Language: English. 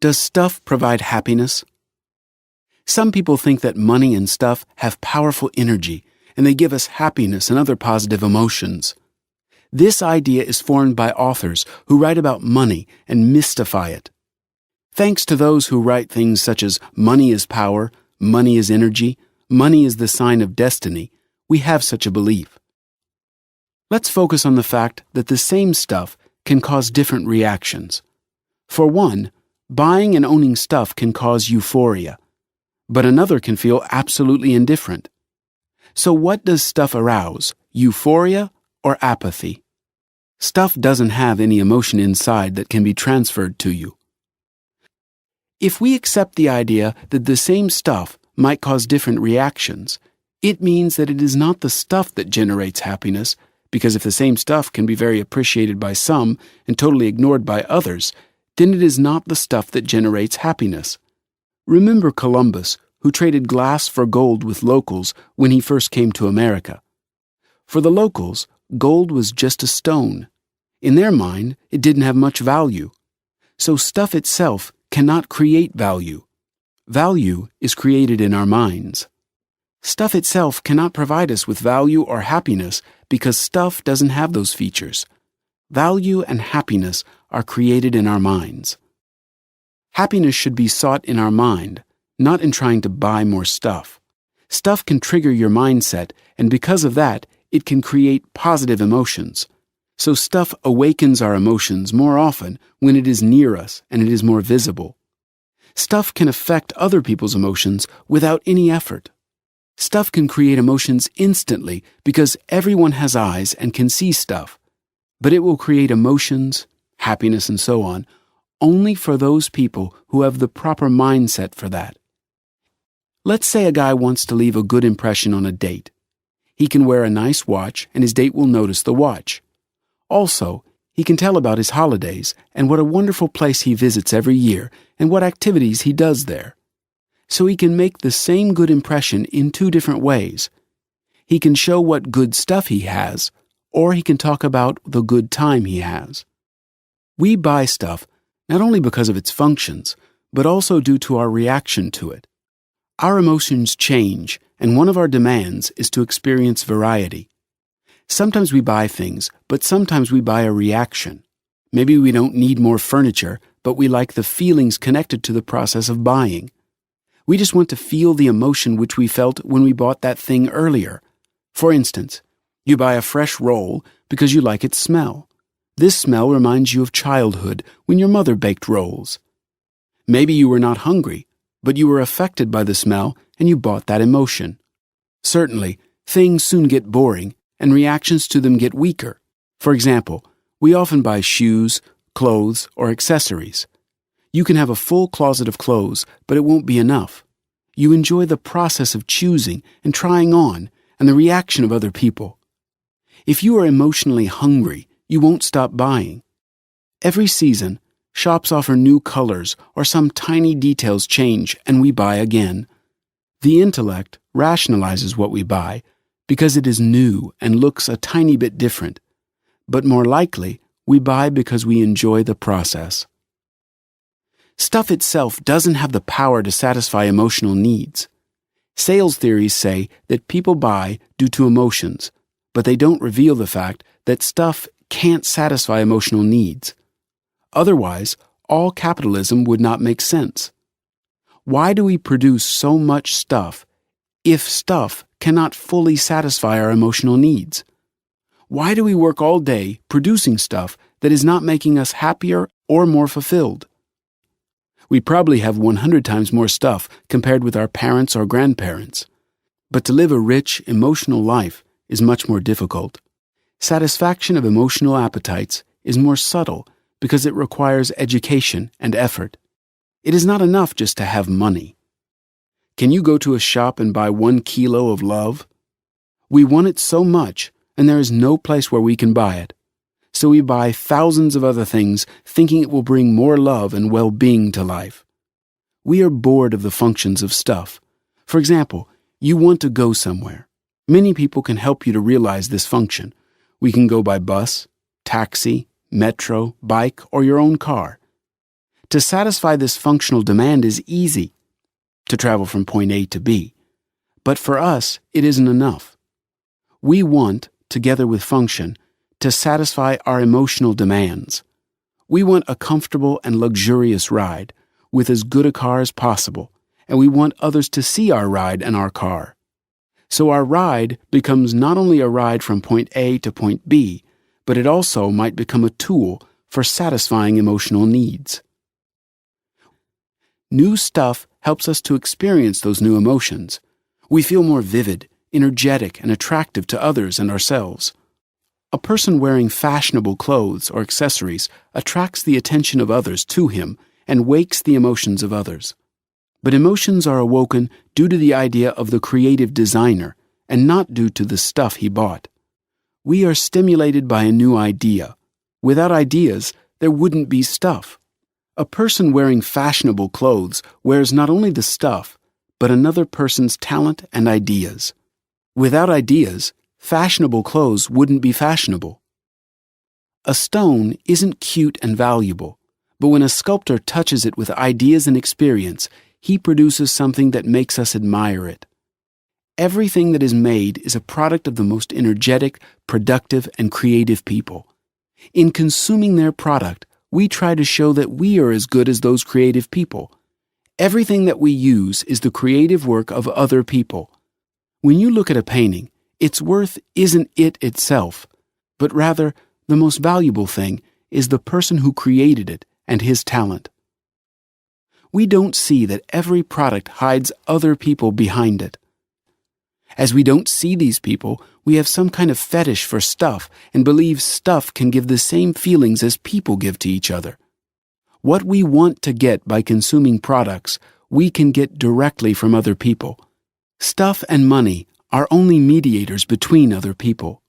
Does stuff provide happiness? Some people think that money and stuff have powerful energy, and they give us happiness and other positive emotions. This idea is formed by authors who write about money and mystify it. Thanks to those who write things such as money is power, money is energy, money is the sign of destiny, we have such a belief. Let's focus on the fact that the same stuff can cause different reactions. For one, buying and owning stuff can cause euphoria, but another can feel absolutely indifferent. So what does stuff arouse, euphoria or apathy? Stuff doesn't have any emotion inside that can be transferred to you. If we accept the idea that the same stuff might cause different reactions, it means that it is not the stuff that generates happiness, because if the same stuff can be very appreciated by some and totally ignored by others, then it is not the stuff that generates happiness. Remember Columbus, who traded glass for gold with locals when he first came to America. For the locals, gold was just a stone. In their mind, it didn't have much value. So stuff itself cannot create value. Value is created in our minds. Stuff itself cannot provide us with value or happiness because stuff doesn't have those features. Value and happiness are created in our minds. Happiness should be sought in our mind, not in trying to buy more stuff. Stuff can trigger your mindset, and because of that, it can create positive emotions. So stuff awakens our emotions more often when it is near us and it is more visible. Stuff can affect other people's emotions without any effort. Stuff can create emotions instantly because everyone has eyes and can see stuff. But it will create emotions, happiness and so on, only for those people who have the proper mindset for that. Let's say a guy wants to leave a good impression on a date. He can wear a nice watch and his date will notice the watch. Also, he can tell about his holidays and what a wonderful place he visits every year and what activities he does there. So he can make the same good impression in two different ways. He can show what good stuff he has, or he can talk about the good time he has. We buy stuff not only because of its functions, but also due to our reaction to it. Our emotions change, and one of our demands is to experience variety. Sometimes we buy things, but sometimes we buy a reaction. Maybe we don't need more furniture, but we like the feelings connected to the process of buying. We just want to feel the emotion which we felt when we bought that thing earlier. For instance, you buy a fresh roll because you like its smell. This smell reminds you of childhood when your mother baked rolls. Maybe you were not hungry, but you were affected by the smell and you bought that emotion. Certainly, things soon get boring and reactions to them get weaker. For example, we often buy shoes, clothes, or accessories. You can have a full closet of clothes, but it won't be enough. You enjoy the process of choosing and trying on and the reaction of other people. If you are emotionally hungry, you won't stop buying. Every season, shops offer new colors or some tiny details change and we buy again. The intellect rationalizes what we buy because it is new and looks a tiny bit different. But more likely, we buy because we enjoy the process. Stuff itself doesn't have the power to satisfy emotional needs. Sales theories say that people buy due to emotions, but they don't reveal the fact that stuff can't satisfy emotional needs. Otherwise, all capitalism would not make sense. Why do we produce so much stuff if stuff cannot fully satisfy our emotional needs? Why do we work all day producing stuff that is not making us happier or more fulfilled? We probably have 100 times more stuff compared with our parents or grandparents. But to live a rich, emotional life is much more difficult. Satisfaction of emotional appetites is more subtle because it requires education and effort. It is not enough just to have money. Can you go to a shop and buy 1 kilo of love? We want it so much, and there is no place where we can buy it. So we buy thousands of other things thinking it will bring more love and well-being to life. We are bored of the functions of stuff. For example, you want to go somewhere. Many people can help you to realize this function. We can go by bus, taxi, metro, bike, or your own car. To satisfy this functional demand is easy, to travel from point A to B. But for us, it isn't enough. We want, together with function, to satisfy our emotional demands. We want a comfortable and luxurious ride, with as good a car as possible, and we want others to see our ride and our car. So our ride becomes not only a ride from point A to point B, but it also might become a tool for satisfying emotional needs. New stuff helps us to experience those new emotions. We feel more vivid, energetic, and attractive to others and ourselves. A person wearing fashionable clothes or accessories attracts the attention of others to him and wakes the emotions of others. But emotions are awoken due to the idea of the creative designer and not due to the stuff he bought. We are stimulated by a new idea. Without ideas, there wouldn't be stuff. A person wearing fashionable clothes wears not only the stuff, but another person's talent and ideas. Without ideas, fashionable clothes wouldn't be fashionable. A stone isn't cute and valuable, but when a sculptor touches it with ideas and experience, he produces something that makes us admire it. Everything that is made is a product of the most energetic, productive, and creative people. In consuming their product, we try to show that we are as good as those creative people. Everything that we use is the creative work of other people. When you look at a painting, its worth isn't it itself, but rather the most valuable thing is the person who created it and his talent. We don't see that every product hides other people behind it. As we don't see these people, we have some kind of fetish for stuff and believe stuff can give the same feelings as people give to each other. What we want to get by consuming products, we can get directly from other people. Stuff and money are only mediators between other people.